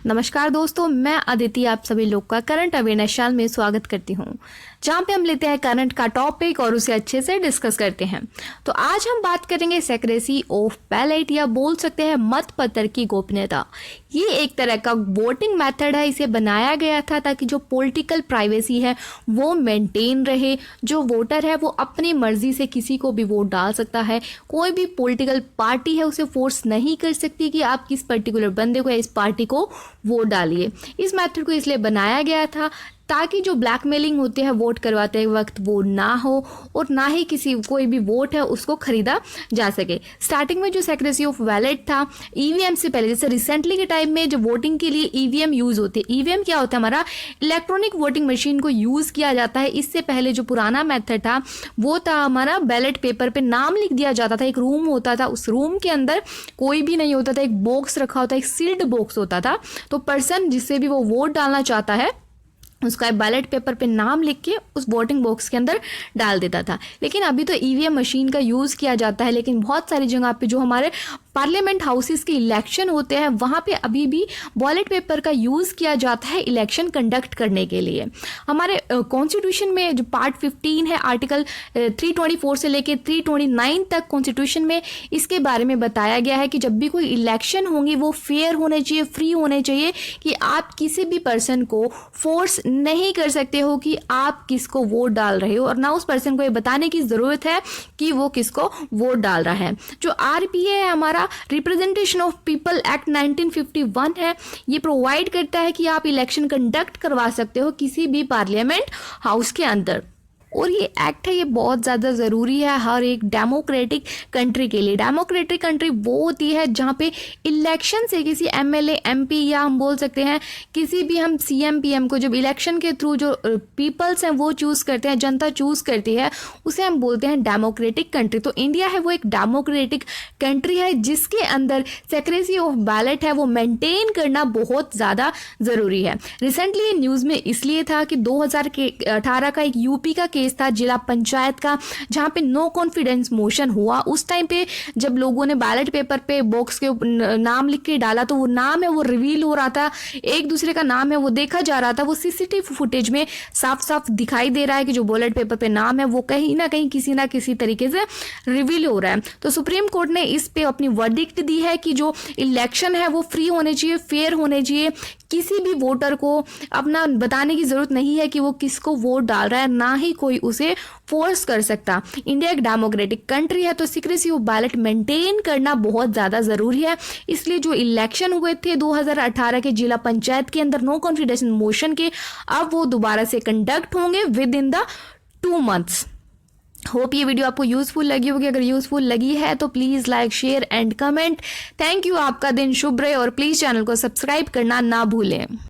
नमस्कार दोस्तों, मैं अदिति आप सभी लोग का करंट अवेयरनेस चैनल में स्वागत करती हूँ, जहाँ पे हम लेते हैं करंट का टॉपिक और उसे अच्छे से डिस्कस करते हैं। तो आज हम बात करेंगे सेक्रेसी ऑफ बैलेट या बोल सकते हैं मत पत्र की गोपनीयता। ये एक तरह का वोटिंग मेथड है। इसे बनाया गया था ताकि जो पॉलिटिकल प्राइवेसी है वो मेंटेन रहे। जो वोटर है वो अपनी मर्जी से किसी को भी वोट डाल सकता है। कोई भी पॉलिटिकल पार्टी है उसे फोर्स नहीं कर सकती कि आप किस पर्टिकुलर बंदे को या इस पार्टी को वोट डालिए। इस मेथड को इसलिए बनाया गया था ताकि जो ब्लैकमेलिंग होते हैं वोट करवाते वक्त वो ना हो और ना ही कोई भी वोट है उसको खरीदा जा सके। स्टार्टिंग में जो सेक्रेसी ऑफ बैलेट था ईवीएम से पहले, जैसे रिसेंटली के टाइम में जो वोटिंग के लिए ईवीएम यूज होते हैं। ईवीएम क्या होता है? हमारा इलेक्ट्रॉनिक वोटिंग मशीन को यूज किया जाता है। इससे पहले जो पुराना मेथड था वो था हमारा बैलेट पेपर पे नाम लिख दिया जाता था। एक रूम होता था, उस रूम के अंदर कोई भी नहीं होता था, एक बॉक्स रखा होता, एक सील्ड बॉक्स होता था। तो पर्सन जिससे भी वो वोट डालना चाहता है उसका बैलेट पेपर पे नाम लिख के उस वोटिंग बॉक्स के अंदर डाल देता था। लेकिन अभी तो ईवीएम मशीन का यूज़ किया जाता है, लेकिन बहुत सारी जगह पे जो हमारे पार्लियामेंट हाउसेस के इलेक्शन होते हैं वहाँ पे अभी भी बैलेट पेपर का यूज़ किया जाता है इलेक्शन कंडक्ट करने के लिए। हमारे कॉन्स्टिट्यूशन में जो पार्ट 15 है, आर्टिकल 324 से लेके 329 तक कॉन्स्टिट्यूशन में इसके बारे में बताया गया है कि जब भी कोई इलेक्शन होंगी वो फेयर होने चाहिए, फ्री होने चाहिए, कि आप किसी भी पर्सन को फोर्स नहीं कर सकते हो कि आप किसको वोट डाल रहे हो, और ना उस पर्सन को ये बताने की ज़रूरत है कि वो किसको वोट डाल रहा है। जो आरपीए है हमारा रिप्रेजेंटेशन ऑफ पीपल एक्ट 1951 है, ये प्रोवाइड करता है कि आप इलेक्शन कंडक्ट करवा सकते हो किसी भी पार्लियामेंट हाउस के अंदर। और ये एक्ट है, ये बहुत ज़्यादा ज़रूरी है हर एक डेमोक्रेटिक कंट्री के लिए। डेमोक्रेटिक कंट्री वो होती है जहाँ पे इलेक्शन से किसी एमएलए, एमपी या हम बोल सकते हैं किसी भी हम सीएम पीएम को जब इलेक्शन के थ्रू जो पीपल्स हैं वो चूज़ करते हैं, जनता चूज़ करती है, उसे हम बोलते हैं डेमोक्रेटिक कंट्री। तो इंडिया है वो एक डेमोक्रेटिक कंट्री है जिसके अंदर सेक्रेसी ऑफ बैलेट है वो मेंटेन करना बहुत ज़्यादा ज़रूरी है। रिसेंटली ये न्यूज़ में इसलिए था कि 2018 का एक यूपी का केस था, जिला पंचायत का, जहां पे नो कॉन्फिडेंस मोशन हुआ। उस टाइम पे जब लोगों ने बैलेट पेपर पे बॉक्स के नाम लिख के डाला तो वो नाम है वो रिवील हो रहा था, एक दूसरे का नाम है वो देखा जा रहा था। वो सीसीटीवी फुटेज में साफ साफ दिखाई दे रहा है कि जो बैलेट पेपर पे नाम है वो कहीं ना कहीं किसी ना किसी तरीके से रिवील हो रहा है। तो सुप्रीम कोर्ट ने इस पे अपनी वर्डिक्ट दी है कि जो इलेक्शन है वो फ्री होने चाहिए, फेयर होने चाहिए। किसी भी वोटर को अपना बताने की जरूरत नहीं है कि वो किसको वोट डाल रहा है, ना ही कोई उसे फोर्स कर सकता। इंडिया एक डेमोक्रेटिक कंट्री है तो सीक्रेसी ऑफ बैलेट मेंटेन करना बहुत ज़्यादा ज़रूरी है। इसलिए जो इलेक्शन हुए थे 2018 के जिला पंचायत के अंदर नो कॉन्फिडेंस मोशन के, अब वो दोबारा से कंडक्ट होंगे with in the 2 months। Hope ये वीडियो आपको यूजफुल लगी होगी। अगर यूजफुल लगी है तो please like, share and comment. Thank you. आपका दिन शुभ रहे और प्लीज़ चैनल को सब्सक्राइब करना ना भूलें।